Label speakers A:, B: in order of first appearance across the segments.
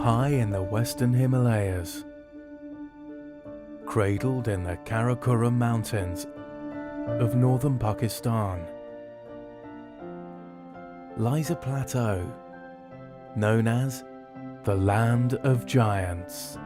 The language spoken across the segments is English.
A: high in the western Himalayas, cradled in the Karakoram Mountains of northern Pakistan, lies a plateau known as the Land of Giants.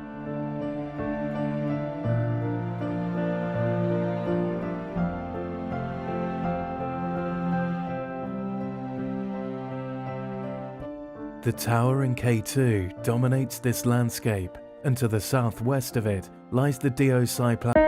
A: The towering K2 dominates this landscape, and to the southwest of it lies the Deosai Plains.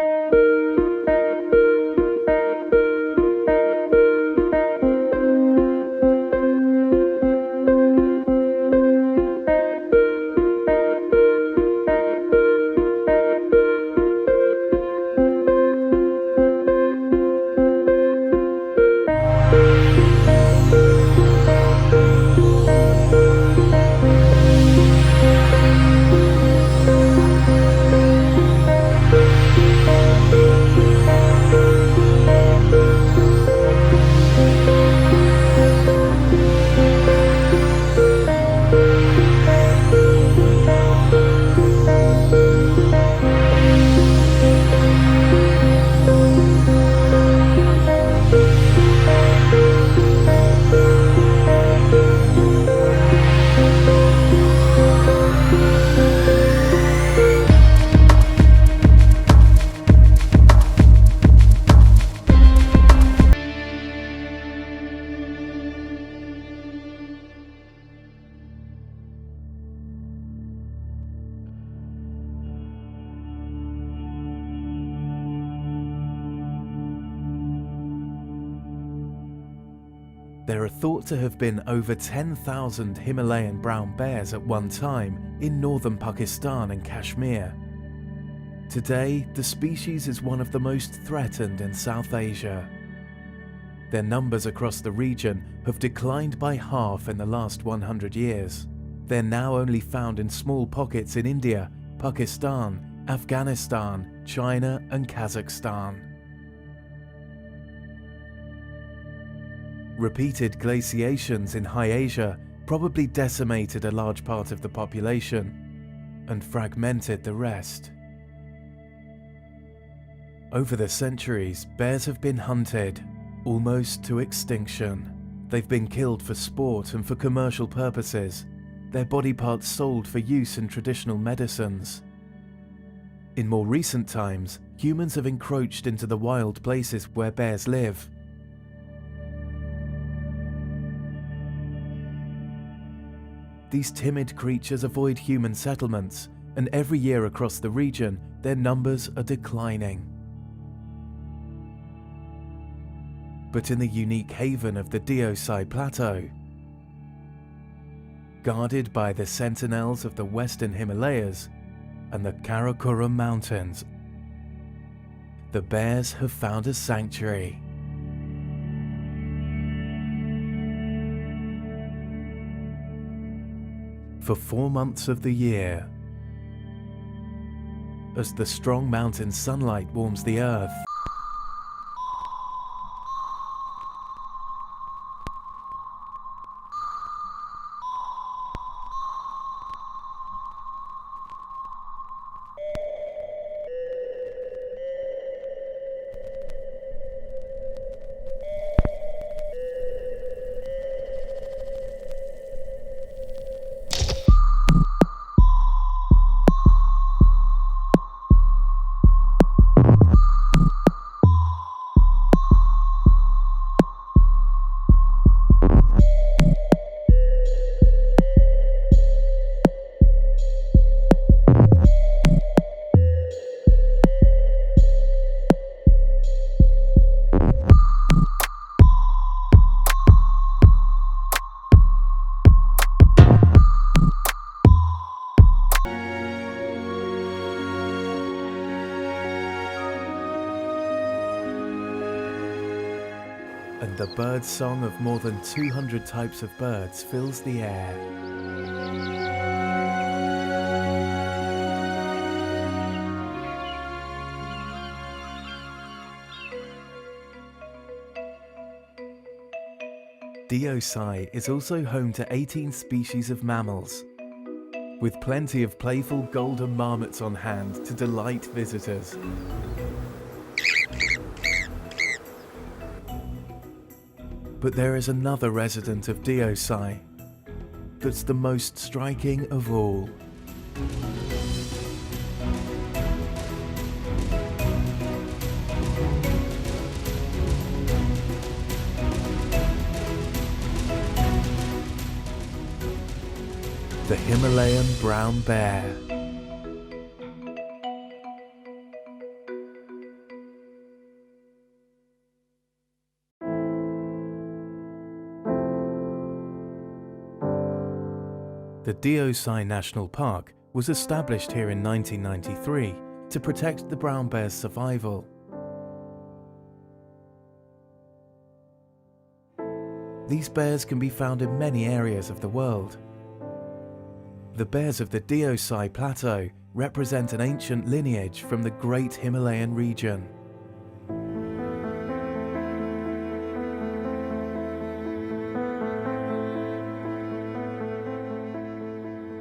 A: There are thought to have been over 10,000 Himalayan brown bears at one time in northern Pakistan and Kashmir. Today, the species is one of the most threatened in South Asia. Their numbers across the region have declined by half in the last 100 years. They're now only found in small pockets in India, Pakistan, Afghanistan, China, and Kazakhstan. Repeated glaciations in High Asia probably decimated a large part of the population and fragmented the rest. Over the centuries, bears have been hunted, almost to extinction. They've been killed for sport and for commercial purposes, their body parts sold for use in traditional medicines. In more recent times, humans have encroached into the wild places where bears live. These timid creatures avoid human settlements, and every year across the region, their numbers are declining. But in the unique haven of the Deosai Plateau, guarded by the sentinels of the western Himalayas and the Karakoram Mountains, the bears have found a sanctuary. For 4 months of the year, as the strong mountain sunlight warms the earth, and the bird song of more than 200 types of birds fills the air. Deosai is also home to 18 species of mammals, with plenty of playful golden marmots on hand to delight visitors. But there is another resident of Deosai that's the most striking of all. The Himalayan brown bear. The Deosai National Park was established here in 1993 to protect the brown bear's survival. These bears can be found in many areas of the world. The bears of the Deosai Plateau represent an ancient lineage from the Great Himalayan region.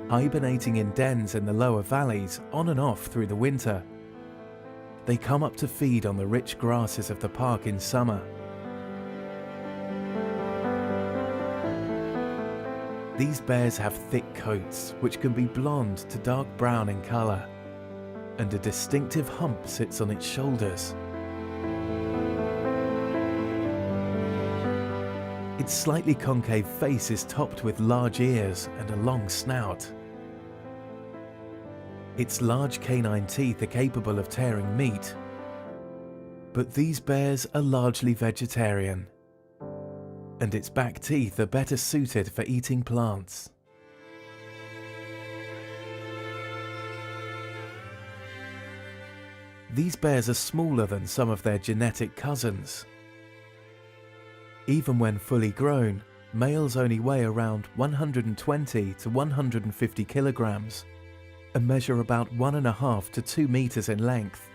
A: Hibernating in dens in the lower valleys on and off through the winter, they come up to feed on the rich grasses of the park in summer. These bears have thick coats which can be blonde to dark brown in colour, and a distinctive hump sits on its shoulders. Its slightly concave face is topped with large ears and a long snout. Its large canine teeth are capable of tearing meat, but these bears are largely vegetarian, and its back teeth are better suited for eating plants. These bears are smaller than some of their genetic cousins. Even when fully grown, males only weigh around 120 to 150 kilograms and measure about 1.5 to 2 meters in length.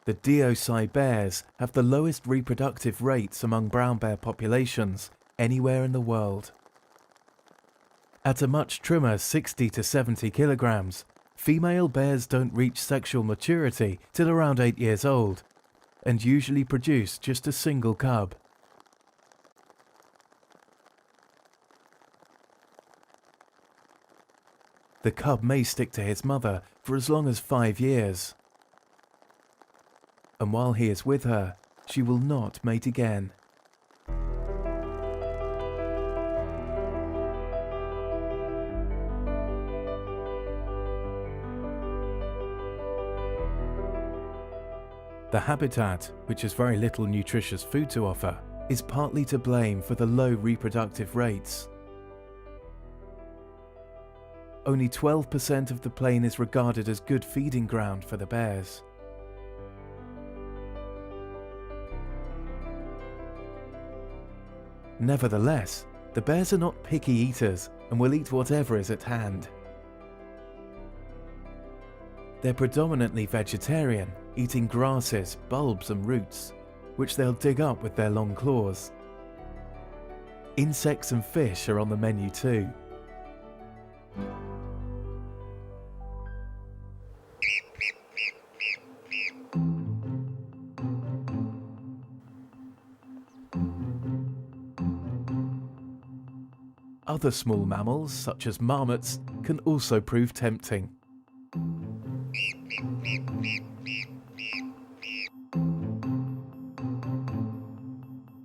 A: The Deosai bears have the lowest reproductive rates among brown bear populations anywhere in the world. At a much trimmer 60 to 70 kilograms, female bears don't reach sexual maturity till around 8 years old, and usually produce just a single cub. The cub may stick to his mother for as long as 5 years. And while he is with her, she will not mate again. The habitat, which has very little nutritious food to offer, is partly to blame for the low reproductive rates. Only 12% of the plain is regarded as good feeding ground for the bears. Nevertheless, the bears are not picky eaters and will eat whatever is at hand. They're predominantly vegetarian, eating grasses, bulbs and roots, which they'll dig up with their long claws. Insects and fish are on the menu too. Other small mammals, such as marmots, can also prove tempting.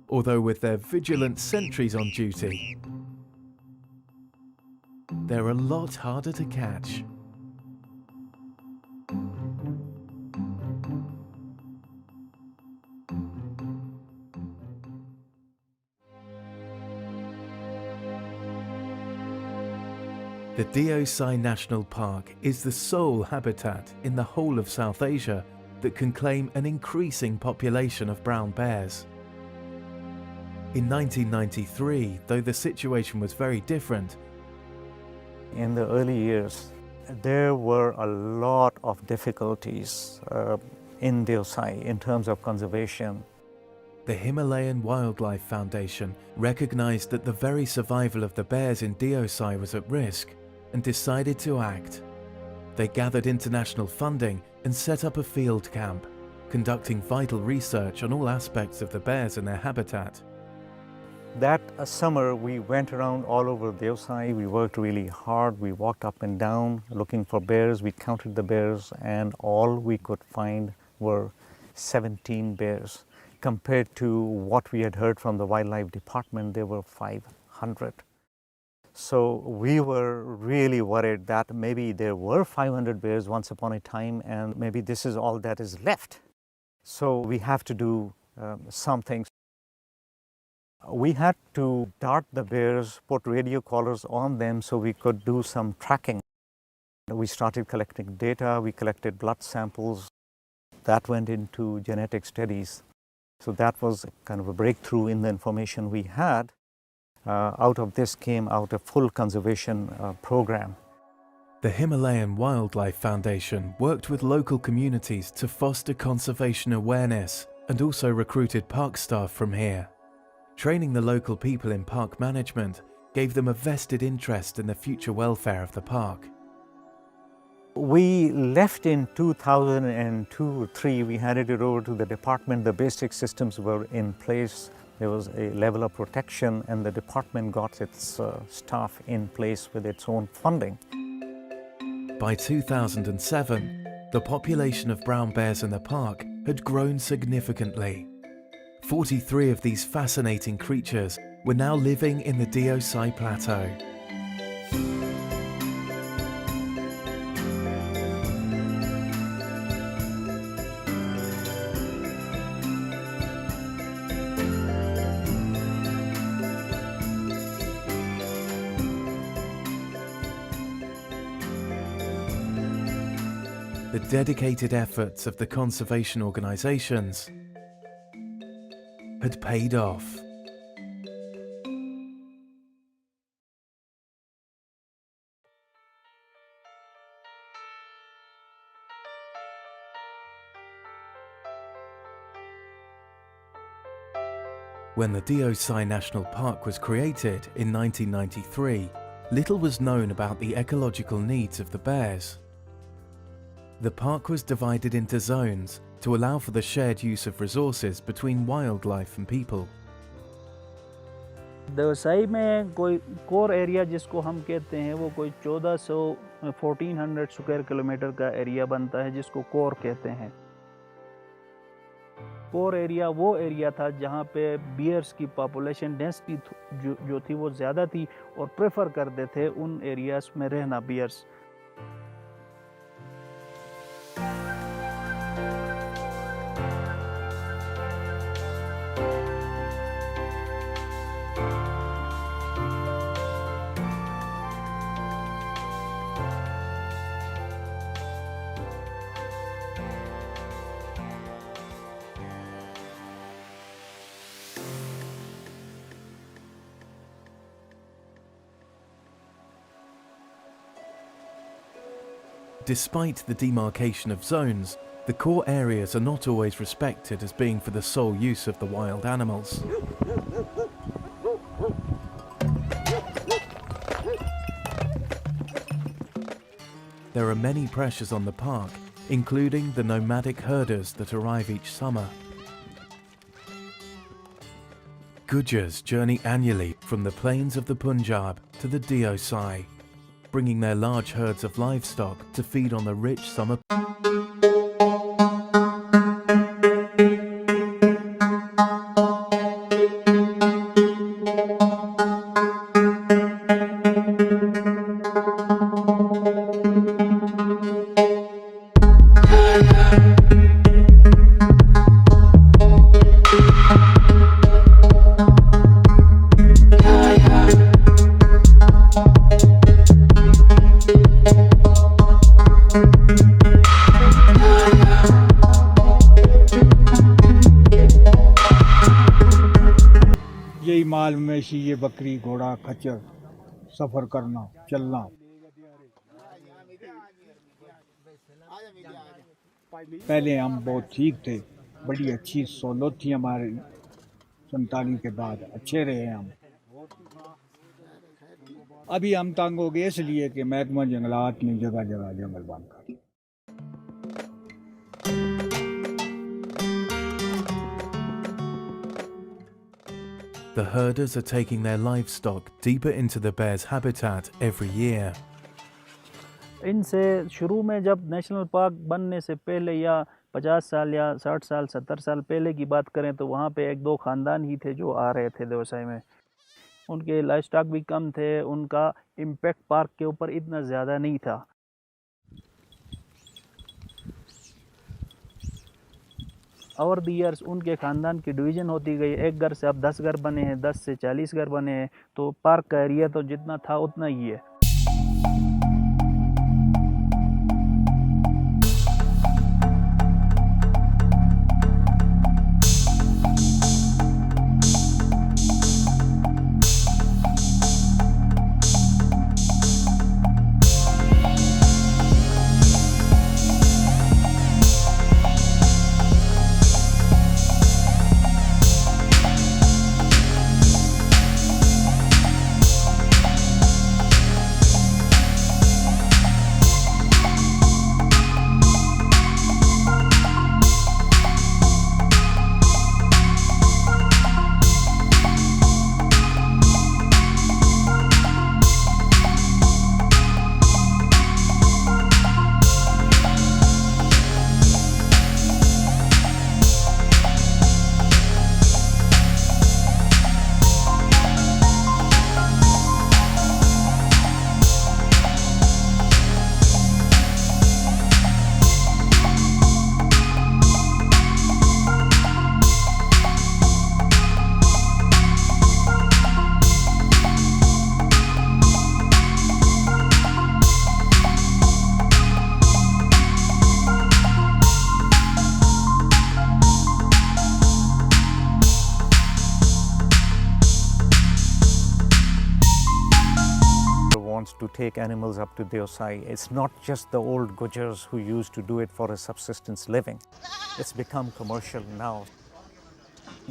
A: Although with their vigilant sentries on duty, they're a lot harder to catch. The Deosai National Park is the sole habitat in the whole of South Asia that can claim an increasing population of brown bears. In 1993, though the situation was very different,
B: in the early years, There were a lot of difficulties in Deosai in terms of conservation.
A: The Himalayan Wildlife Foundation recognized that the very survival of the bears in Deosai was at risk and decided to act. They gathered international funding and set up a field camp, conducting vital research on all aspects of the bears and their habitat.
B: That summer we went around all over Deosai. We worked really hard. We walked up and down looking for bears. We counted the bears and all we could find were 17 bears. Compared to what we had heard from the wildlife department, there were 500. So we were really worried that maybe there were 500 bears once upon a time and maybe this is all that is left. So we have to do something. We had to dart the bears, put radio collars on them so we could do some tracking. We started collecting data, we collected blood samples. That went into genetic studies. So that was kind of a breakthrough in the information we had. Out of this came out a full conservation program.
A: The Himalayan Wildlife Foundation worked with local communities to foster conservation awareness and also recruited park staff from here. Training the local people in park management gave them a vested interest in the future welfare of the park.
B: We left in 2002-03. We handed it over to the department. The basic systems were in place. There was a level of protection and the department got its staff in place with its own funding.
A: By 2007, the population of brown bears in the park had grown significantly. 43 of these fascinating creatures were now living in the Deosai Plateau. The dedicated efforts of the conservation organizations had paid off. When the Deosai National Park was created in 1993, little was known about the ecological needs of the bears. The park was divided into zones to allow for the shared use of resources between wildlife and people.
C: Deosai में कोई core area जिसको हम कहते हैं वो कोई 1400 square kilometre का area बनता है जिसको कोर कहते हैं। कोर एरिया वो एरिया था जहाँ पे बियर्स की पॉपुलेशन डेंसिटी जो थी वो ज़्यादा थी और प्रेफर करते थे उन एरियाज में रहना bears.
A: Despite the demarcation of zones, the core areas are not always respected as being for the sole use of the wild animals. There are many pressures on the park, including the nomadic herders that arrive each summer. Gujars journey annually from the plains of the Punjab to the Deosai, bringing their large herds of livestock to feed on the rich summer.
D: यही माल मवेशी ये बकरी घोड़ा खच्चर सफ़र करना चलना पहले हम बहुत ठीक थे, बड़ी अच्छी सहूलत थी हमारी। 47 के बाद अच्छे रहे हम। अभी हम तंग हो गए इसलिए कि महकमा जंगलात ने जगह जगह जंगल बंद कर दिए।
A: The herders are taking their livestock deeper into the bear's habitat every year.
C: इनसे शुरू में जब नेशनल पार्क बनने से पहले या 50 साल या 60 साल 70 साल पहले की बात करें तो वहाँ पे एक दो ख़ानदान ही थे जो आ रहे थे देवसाई में। उनके लाइफ स्टॉक भी कम थे, उनका इम्पैक्ट पार्क के ऊपर इतना ज़्यादा नहीं था। ओवर द ईयर्स उनके ख़ानदान की डिवीज़न होती गई। एक घर से अब 10 घर बने हैं, 10 से 40 घर बने हैं, तो पार्क का एरिया तो जितना था उतना ही है।
B: To take animals up to Deosai. It's not just the old Gujars who used to do it for a subsistence living. It's become commercial now.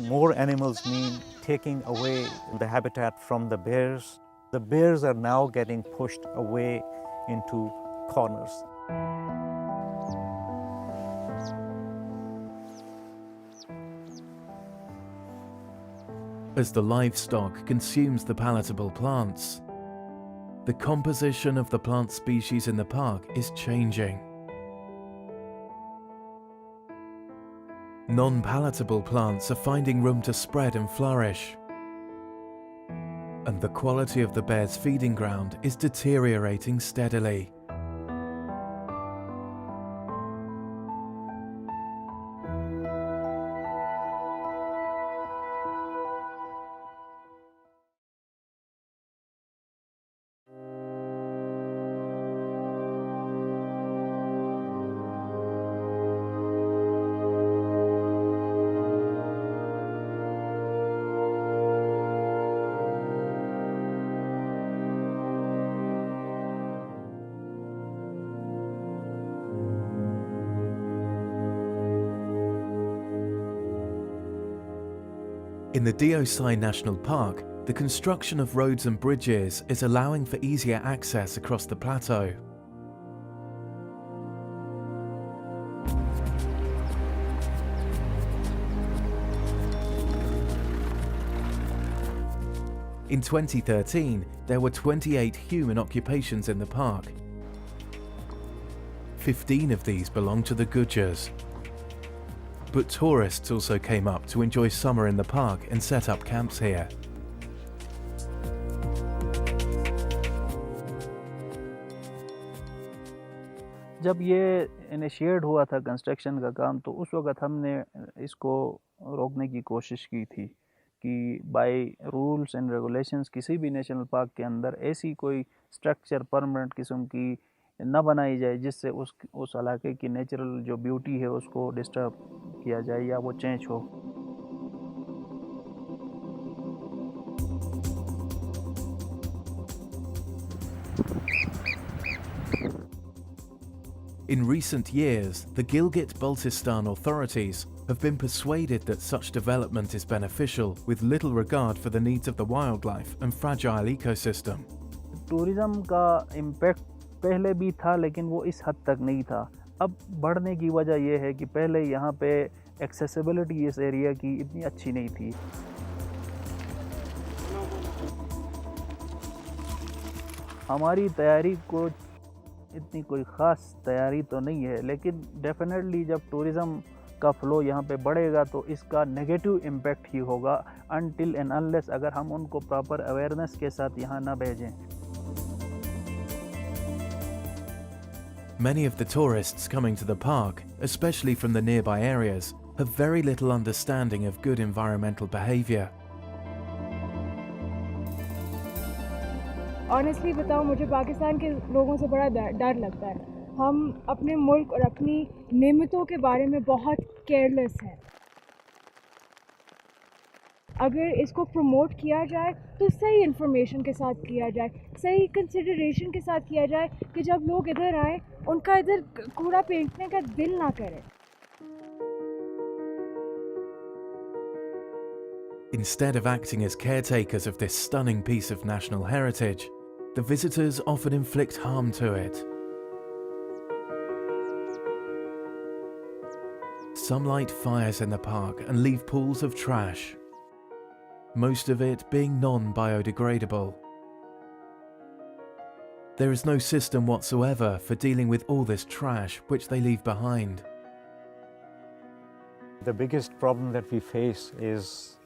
B: More animals mean taking away the habitat from the bears. The bears are now getting pushed away into corners.
A: As the livestock consumes the palatable plants, the composition of the plant species in the park is changing. Non-palatable plants are finding room to spread and flourish, and the quality of the bear's feeding ground is deteriorating steadily. In the Deosai National Park, the construction of roads and bridges is allowing for easier access across the plateau. In 2013, there were 28 human occupations in the park. 15 of these belong to the Gujars. But tourists also came up to enjoy summer in the park and set up camps here.
C: जब ये initiate हुआ था construction का काम, तो उस वक्त हमने इसको रोकने की कोशिश की थी कि बाय रूल्स एंड रेगुलेशंस किसी भी नेशनल पार्क के अंदर ऐसी कोई स्ट्रक्चर परमानेंट किस्म की न बनाई जाए जिससे उस इलाके की नेचुरल जो ब्यूटी है उसको डिस्टर्ब किया जाए या वो चेंज हो।
A: In recent years, the Gilgit-Baltistan authorities have been persuaded that such development is beneficial with little regard for the needs of the wildlife and fragile ecosystem.
C: Tourism का impact पहले भी था लेकिन वो इस हद तक नहीं था। अब बढ़ने की वजह यह है कि पहले यहाँ पे एक्सेसिबिलिटी इस एरिया की इतनी अच्छी नहीं थी। हमारी तैयारी को इतनी कोई ख़ास तैयारी तो नहीं है, लेकिन डेफिनेटली जब टूरिज़्म का फ़्लो यहाँ पे बढ़ेगा तो इसका नेगेटिव इम्पैक्ट ही होगा अनटिल एंड अनलेस अगर हम उनको प्रॉपर अवेयरनेस के साथ यहाँ ना भेजें।
A: Many of the tourists coming to the park, especially from the nearby areas, have very little understanding of good environmental behaviour.
E: Honestly बताऊँ, मुझे पाकिस्तान के लोगों से बड़ा डर लगता है। हम अपने मुल्क और अपनी नेमतों के बारे में बहुत केयरलेस हैं। अगर इसको प्रमोट किया जाए तो सही इन्फॉर्मेशन के साथ किया जाए, सही कंसिडरेशन के साथ किया जाए कि जब लोग इधर आए उनका इधर कूड़ा फेंकने का दिल ना करे।
A: Instead of acting as caretakers of this stunning piece of national heritage, the visitors often inflict harm to it. Some light fires in the park and leave pools of trash, most of it being non-biodegradable. There is no system whatsoever for dealing with all this trash which they leave behind.
B: The biggest problem that we face is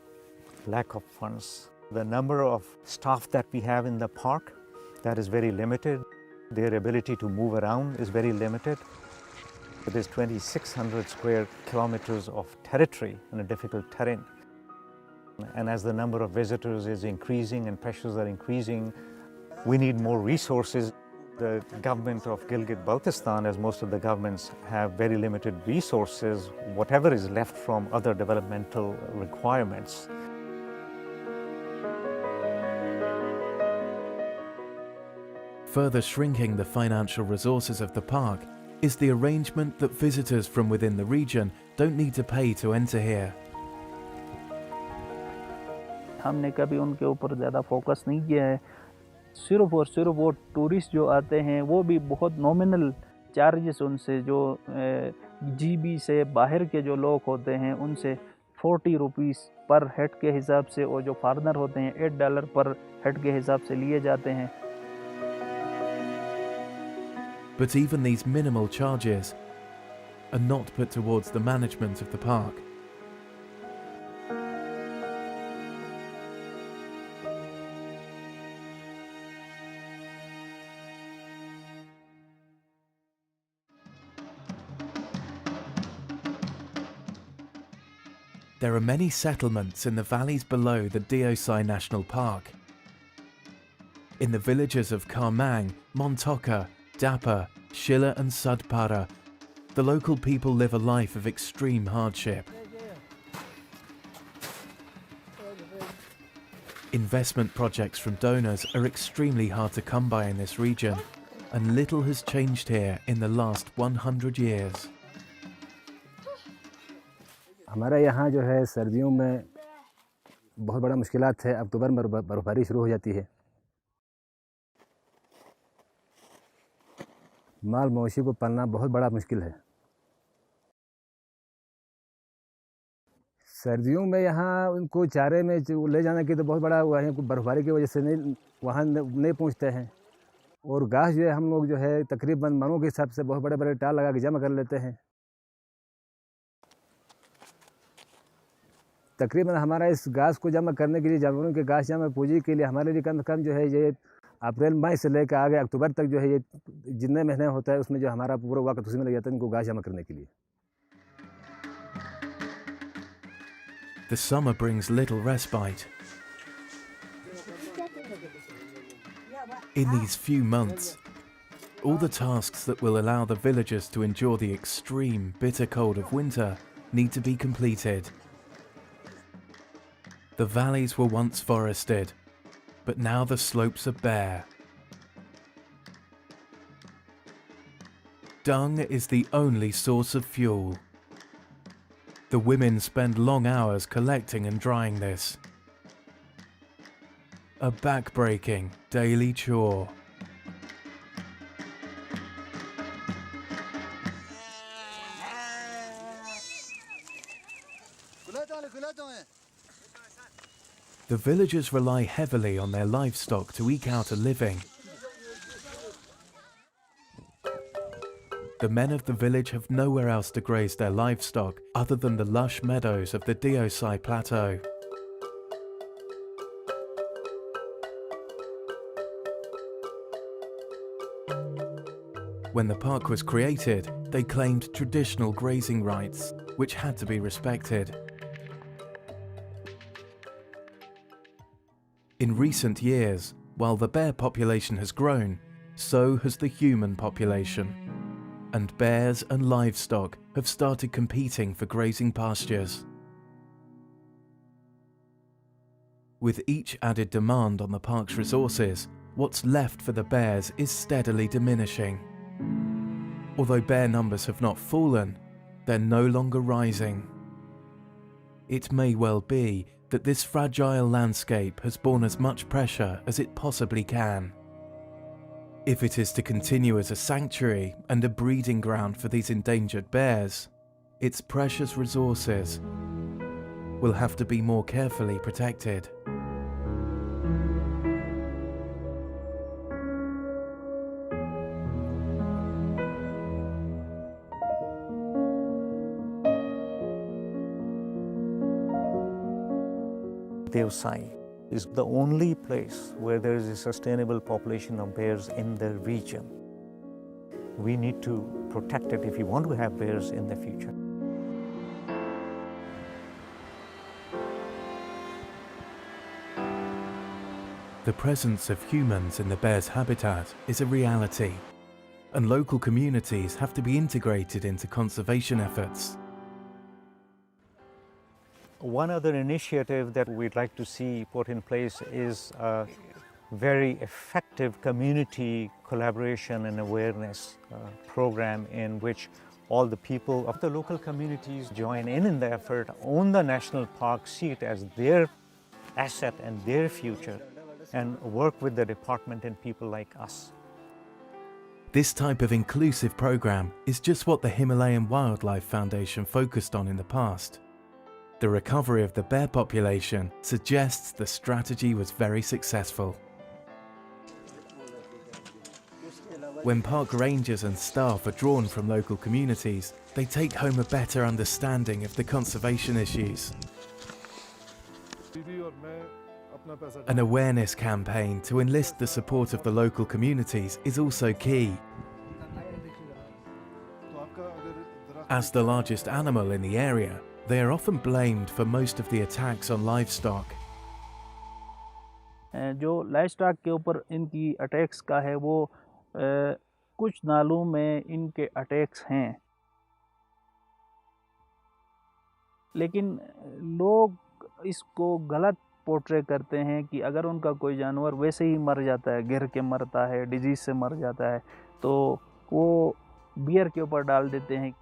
B: lack of funds. The number of staff that we have in the park, that is very limited. Their ability to move around is very limited. It is 2,600 square kilometers of territory in a difficult terrain. And as the number of visitors is increasing and pressures are increasing, we need more resources. The government of Gilgit-Baltistan, as most of the governments, have very limited resources, whatever is left from other developmental requirements.
A: Further shrinking the financial resources of the park is the arrangement that visitors from within the region don't need to pay to enter here.
C: हमने कभी उनके ऊपर ज़्यादा focus नहीं किया है। सिर्फ और सिर्फ वो टूरिस्ट जो आते हैं वो भी बहुत नॉमिनल चार्जेस उनसे, जो जीबी से बाहर के जो लोग होते हैं उनसे 40 रुपीस पर हेड के हिसाब से, और जो फॉरेनर होते हैं $8 पर हेड के हिसाब से लिए जाते हैं।
A: But even these minimal charges are not put towards the management of the park. There are many settlements in the valleys below the Deosai National Park. In the villages of Karmang, Montoka, Dapa, Shilla and Sudpara, the local people live a life of extreme hardship. Investment projects from donors are extremely hard to come by in this region, and little has changed here in the last 100 years.
F: हमारा यहाँ जो है सर्दियों में बहुत बड़ा मुश्किलात है। अक्टूबर में बर्फबारी शुरू हो जाती है। माल मवेशी को पालना बहुत बड़ा मुश्किल है। सर्दियों में यहाँ उनको चारे में ले जाने की तो बहुत बड़ा हुआ है, बर्फबारी की वजह से वहाँ नहीं पहुँचते हैं। और घास जो है हम लोग जो है तकरीबन मनों के हिसाब से बहुत बड़े बड़े टाल लगा के जमा कर लेते हैं। तकरीबन हमारा इस घास को जमा करने के लिए, जानवरों के घास जमा पूंजी के लिए हमारे लिए कम से कम जो है ये अप्रैल मई से लेकर आगे अक्टूबर तक जो है ये जितने महीने होता है उसमें जो हमारा पूरा वक्त उसी में लग जाता है इनको घास जमा करने के लिए।
A: The summer brings little respite. In these few months, all the tasks that will allow the villagers to endure the extreme, bitter cold of winter need to be completed. The valleys were once forested, but now the slopes are bare. dung is the only source of fuel. The women spend long hours collecting and drying this. A back-breaking daily chore. The villagers rely heavily on their livestock to eke out a living. The men of the village have nowhere else to graze their livestock other than the lush meadows of the Deosai Plateau. When the park was created, they claimed traditional grazing rights, which had to be respected. In recent years, while the bear population has grown, so has the human population, and bears and livestock have started competing for grazing pastures. With each added demand on the park's resources, what's left for the bears is steadily diminishing. Although bear numbers have not fallen, they're no longer rising. It may well be that this fragile landscape has borne as much pressure as it possibly can. If it is to continue as a sanctuary and a breeding ground for these endangered bears, its precious resources will have to be more carefully protected.
B: Deosai is the only place where there is a sustainable population of bears in the region. We need to protect it if we want to have bears in the future.
A: The presence of humans in the bear's habitat is a reality, and local communities have to be integrated into conservation efforts.
B: One other initiative that we'd like to see put in place is a very effective community collaboration and awareness program in which all the people of the local communities join in the effort, own the national park, see it as their asset and their future, and work with the department and people like us.
A: This type of inclusive program is just what the Himalayan Wildlife Foundation focused on in the past. The recovery of the bear population suggests the strategy was very successful. When park rangers and staff are drawn from local communities, they take home a better understanding of the conservation issues. An awareness campaign to enlist the support of the local communities is also key. As the largest animal in the area, they are often blamed for most of the attacks on livestock.
C: जो livestock के ऊपर इनकी attacks का है वो कुछ नालों में इनके अटैक्स हैं, लेकिन लोग इसको गलत पोर्ट्रे करते हैं कि अगर उनका कोई जानवर वैसे ही मर जाता है, गिर के मरता है, डिजीज से मर जाता है, तो वो बियर के ऊपर डाल देते हैं.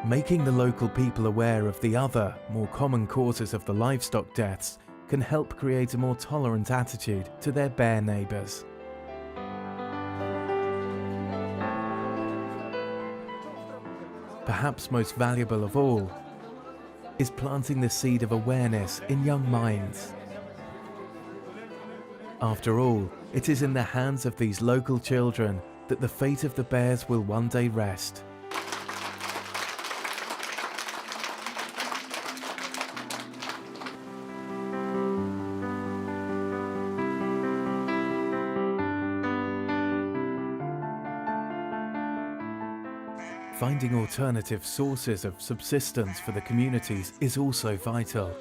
A: Making the local people aware of the other, more common causes of the livestock deaths can help create a more tolerant attitude to their bear neighbours. Perhaps most valuable of all is planting the seed of awareness in young minds. After all, it is in the hands of these local children that the fate of the bears will one day rest. Finding alternative sources of subsistence for the communities is also vital.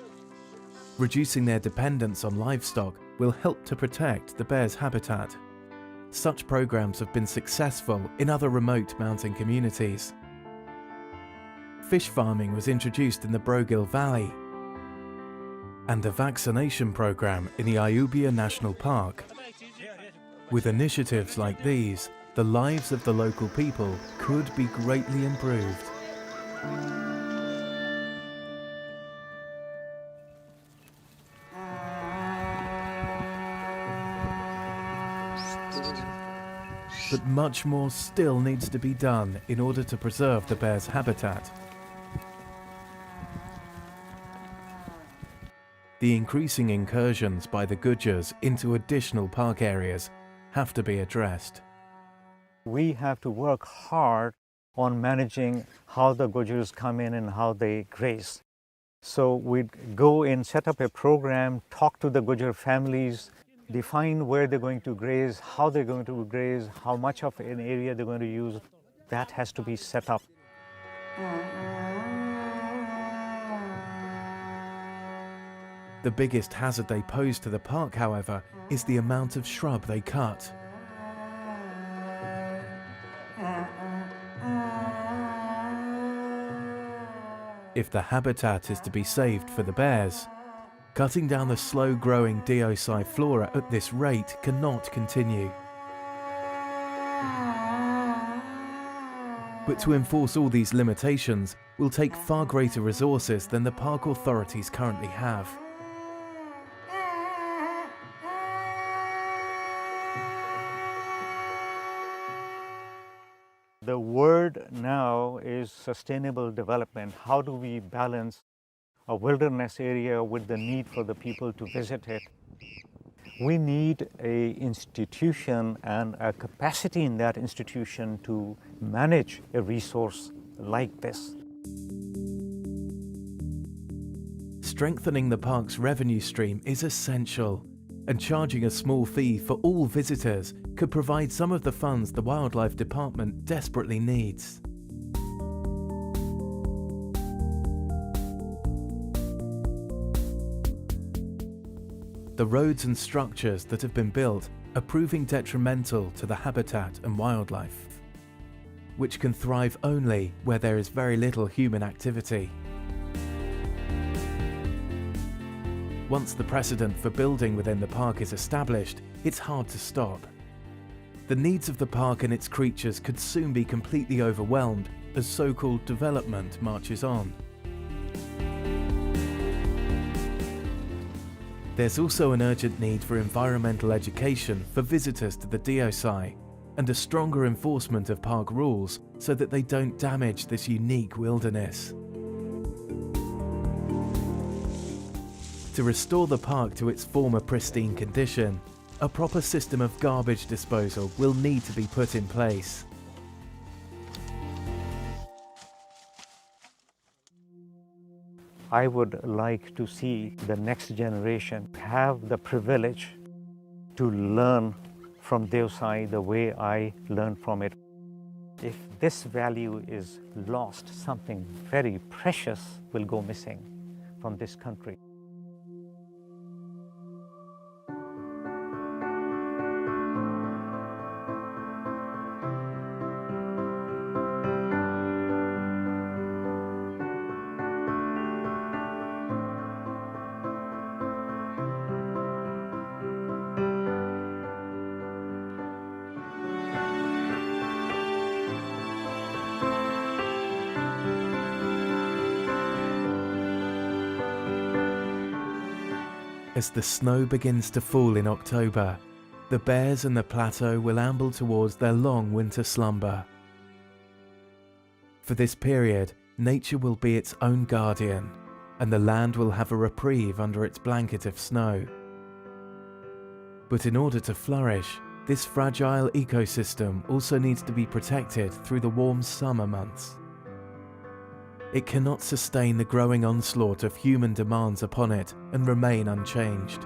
A: Reducing their dependence on livestock will help to protect the bear's habitat. Such programs have been successful in other remote mountain communities. Fish farming was introduced in the Brogil Valley, and the vaccination program in the Ayubia National Park With initiatives like these, the lives of the local people could be greatly improved. But much more still needs to be done in order to preserve the bear's habitat. The increasing incursions by the Gujars into additional park areas have to be addressed.
B: We have to work hard on managing how the Gujars come in and how they graze. So we'd go and set up a program, talk to the Gujar families, define where they're going to graze, how they're going to graze, how much of an area they're going to use. That has to be set up.
A: The biggest hazard they pose to the park, however, is the amount of shrub they cut. If the habitat is to be saved for the bears, cutting down the slow-growing Deosai flora at this rate cannot continue. But to enforce all these limitations will take far greater resources than the park authorities currently have.
B: The word now is sustainable development. How do we balance a wilderness area with the need for the people to visit it? We need an institution and a capacity in that institution to manage a resource like this.
A: Strengthening the park's revenue stream is essential, and charging a small fee for all visitors could provide some of the funds the Wildlife Department desperately needs. The roads and structures that have been built are proving detrimental to the habitat and wildlife, which can thrive only where there is very little human activity. Once the precedent for building within the park is established, it's hard to stop. The needs of the park and its creatures could soon be completely overwhelmed as so-called development marches on. There's also an urgent need for environmental education for visitors to the Deosai, and a stronger enforcement of park rules so that they don't damage this unique wilderness. To restore the park to its former pristine condition, a proper system of garbage disposal will need to be put in place.
B: I would like to see the next generation have the privilege to learn from Deosai the way I learned from it. If this value is lost, something very precious will go missing from this country.
A: As the snow begins to fall in October, the bears and the plateau will amble towards their long winter slumber. For this period, nature will be its own guardian, and the land will have a reprieve under its blanket of snow. But in order to flourish, this fragile ecosystem also needs to be protected through the warm summer months. It cannot sustain the growing onslaught of human demands upon it and remain unchanged.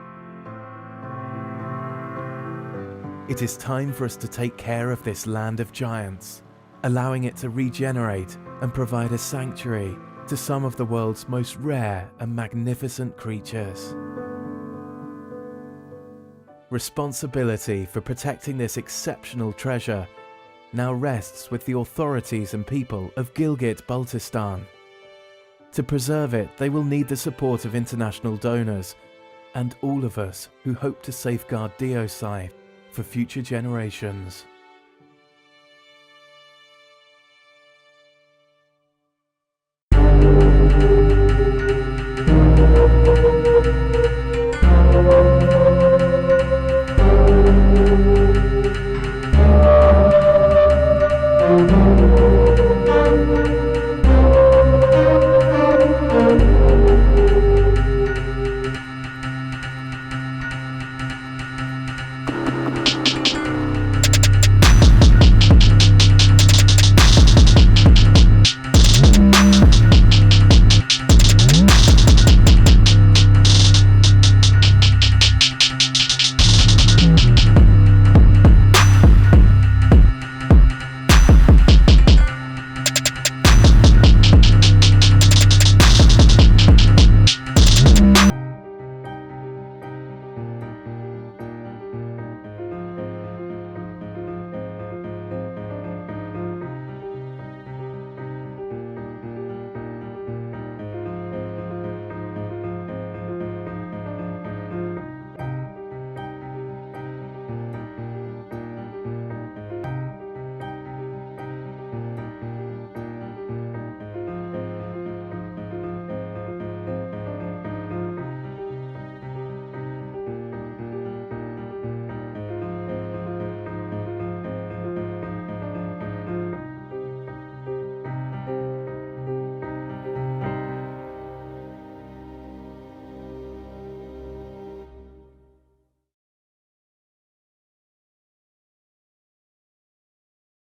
A: It is time for us to take care of this land of giants, allowing it to regenerate and provide a sanctuary to some of the world's most rare and magnificent creatures. Responsibility for protecting this exceptional treasure now rests with the authorities and people of Gilgit-Baltistan. To preserve it, they will need the support of international donors and all of us who hope to safeguard Deosai for future generations.